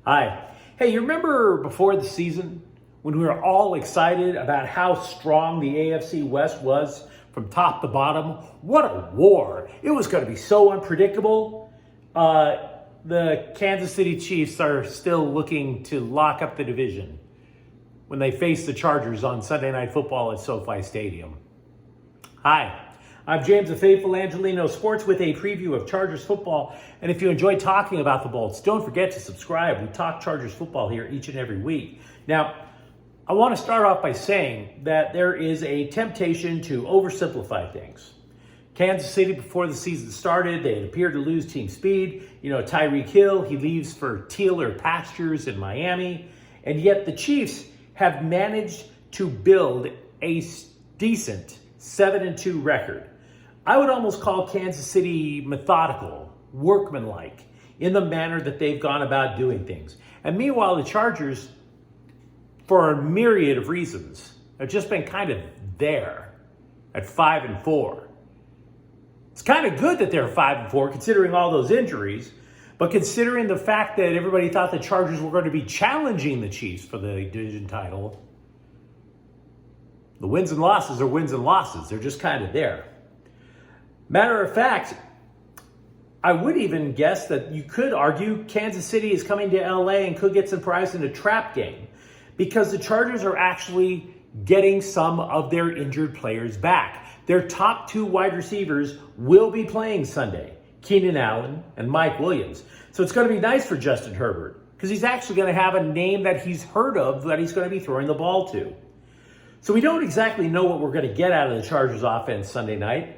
Hi. Hey, you remember before the season when we were all excited about how strong the AFC West was from top to bottom? What a war. It was going to be so unpredictable. The Kansas City Chiefs are still looking to lock up the division when they face the Chargers on Sunday Night Football at SoFi Stadium. Hi. I'm James, the Faithful Angelino Sports, with a preview of Chargers football. And if you enjoy talking about the Bolts, don't forget to subscribe. We talk Chargers football here each and every week. Now, I want to start off by saying that there is a temptation to oversimplify things. Kansas City, before the season started, they had appeared to lose team speed. Tyreek Hill, he leaves for tealer pastures in Miami. And yet the Chiefs have managed to build a decent 7-2 record. I would almost call Kansas City methodical, workmanlike, in the manner that they've gone about doing things. And meanwhile, the Chargers, for a myriad of reasons, have just been kind of there at 5-4. It's kind of good that they're 5-4, considering all those injuries, but considering the fact that everybody thought the Chargers were going to be challenging the Chiefs for the division title, the wins and losses are wins and losses. They're just kind of there. Matter of fact, I would even guess that you could argue Kansas City is coming to LA and could get surprised in a trap game, because the Chargers are actually getting some of their injured players back. Their top two wide receivers will be playing Sunday, Keenan Allen and Mike Williams. So it's going to be nice for Justin Herbert, because he's actually going to have a name that he's heard of that he's going to be throwing the ball to. So we don't exactly know what we're going to get out of the Chargers offense Sunday night.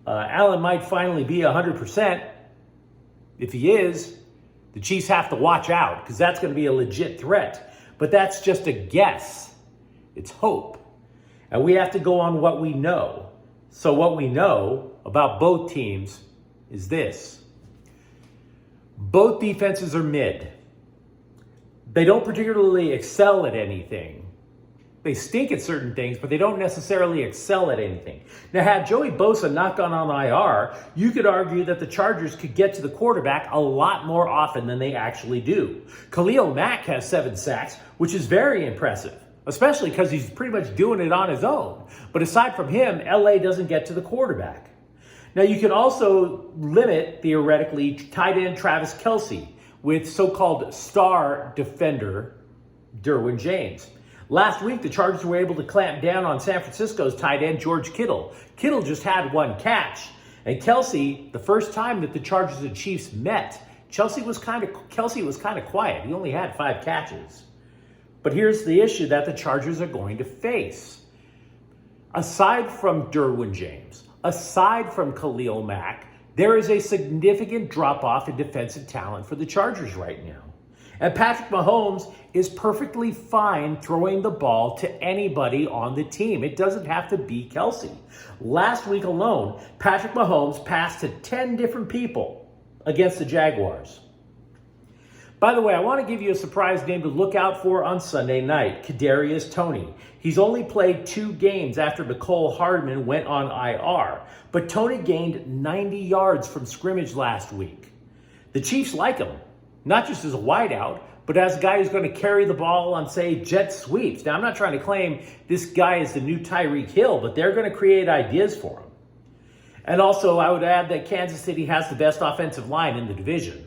Allen might finally be 100%. If he is, the Chiefs have to watch out, because that's going to be a legit threat. But that's just a guess. It's hope. And we have to go on what we know. So what we know about both teams is this. Both defenses are mid. They don't particularly excel at anything. They stink at certain things, but they don't necessarily excel at anything. Now, had Joey Bosa not gone on IR, you could argue that the Chargers could get to the quarterback a lot more often than they actually do. Khalil Mack has 7 sacks, which is very impressive, especially because he's pretty much doing it on his own. But aside from him, LA doesn't get to the quarterback. Now, you can also limit, theoretically, tight end Travis Kelce with so-called star defender Derwin James. Last week, the Chargers were able to clamp down on San Francisco's tight end, George Kittle. Kittle just had 1 catch. And Kelce, the first time that the Chargers and Chiefs met, Kelce was kind of quiet. He only had 5 catches. But here's the issue that the Chargers are going to face. Aside from Derwin James, aside from Khalil Mack, there is a significant drop-off in defensive talent for the Chargers right now. And Patrick Mahomes is perfectly fine throwing the ball to anybody on the team. It doesn't have to be Kelce. Last week alone, Patrick Mahomes passed to 10 different people against the Jaguars. By the way, I want to give you a surprise name to look out for on Sunday night, Kadarius Toney. He's only played 2 games after Mecole Hardman went on IR, but Toney gained 90 yards from scrimmage last week. The Chiefs like him. Not just as a wideout, but as a guy who's going to carry the ball on, say, jet sweeps. Now, I'm not trying to claim this guy is the new Tyreek Hill, but they're going to create ideas for him. And also, I would add that Kansas City has the best offensive line in the division.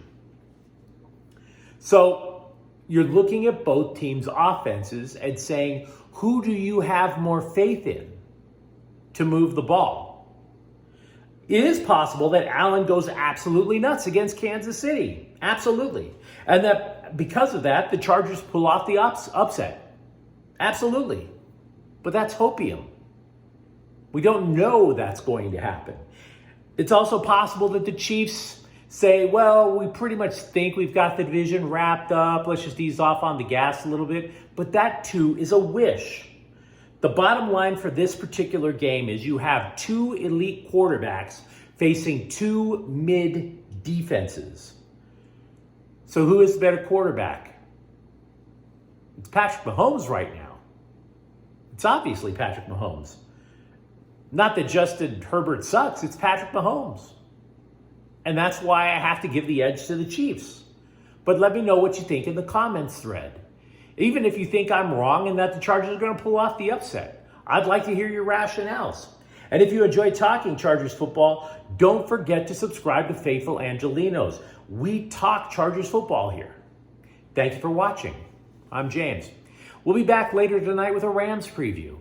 So you're looking at both teams' offenses and saying, who do you have more faith in to move the ball? It is possible that Allen goes absolutely nuts against Kansas City. Absolutely. And that because of that, the Chargers pull off the upset. Absolutely. But that's hopium. We don't know that's going to happen. It's also possible that the Chiefs say, well, we pretty much think we've got the division wrapped up. Let's just ease off on the gas a little bit. But that, too, is a wish. The bottom line for this particular game is you have 2 elite quarterbacks facing 2 mid defenses. So who is the better quarterback? It's Patrick Mahomes right now. It's obviously Patrick Mahomes. Not that Justin Herbert sucks, it's Patrick Mahomes. And that's why I have to give the edge to the Chiefs. But let me know what you think in the comments thread. Even if you think I'm wrong and that the Chargers are going to pull off the upset, I'd like to hear your rationales. And if you enjoy talking Chargers football, don't forget to subscribe to Faithful Angelenos. We talk Chargers football here. Thank you for watching. I'm James. We'll be back later tonight with a Rams preview.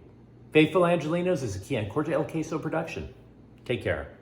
Faithful Angelenos is a Kian Corte El Queso production. Take care.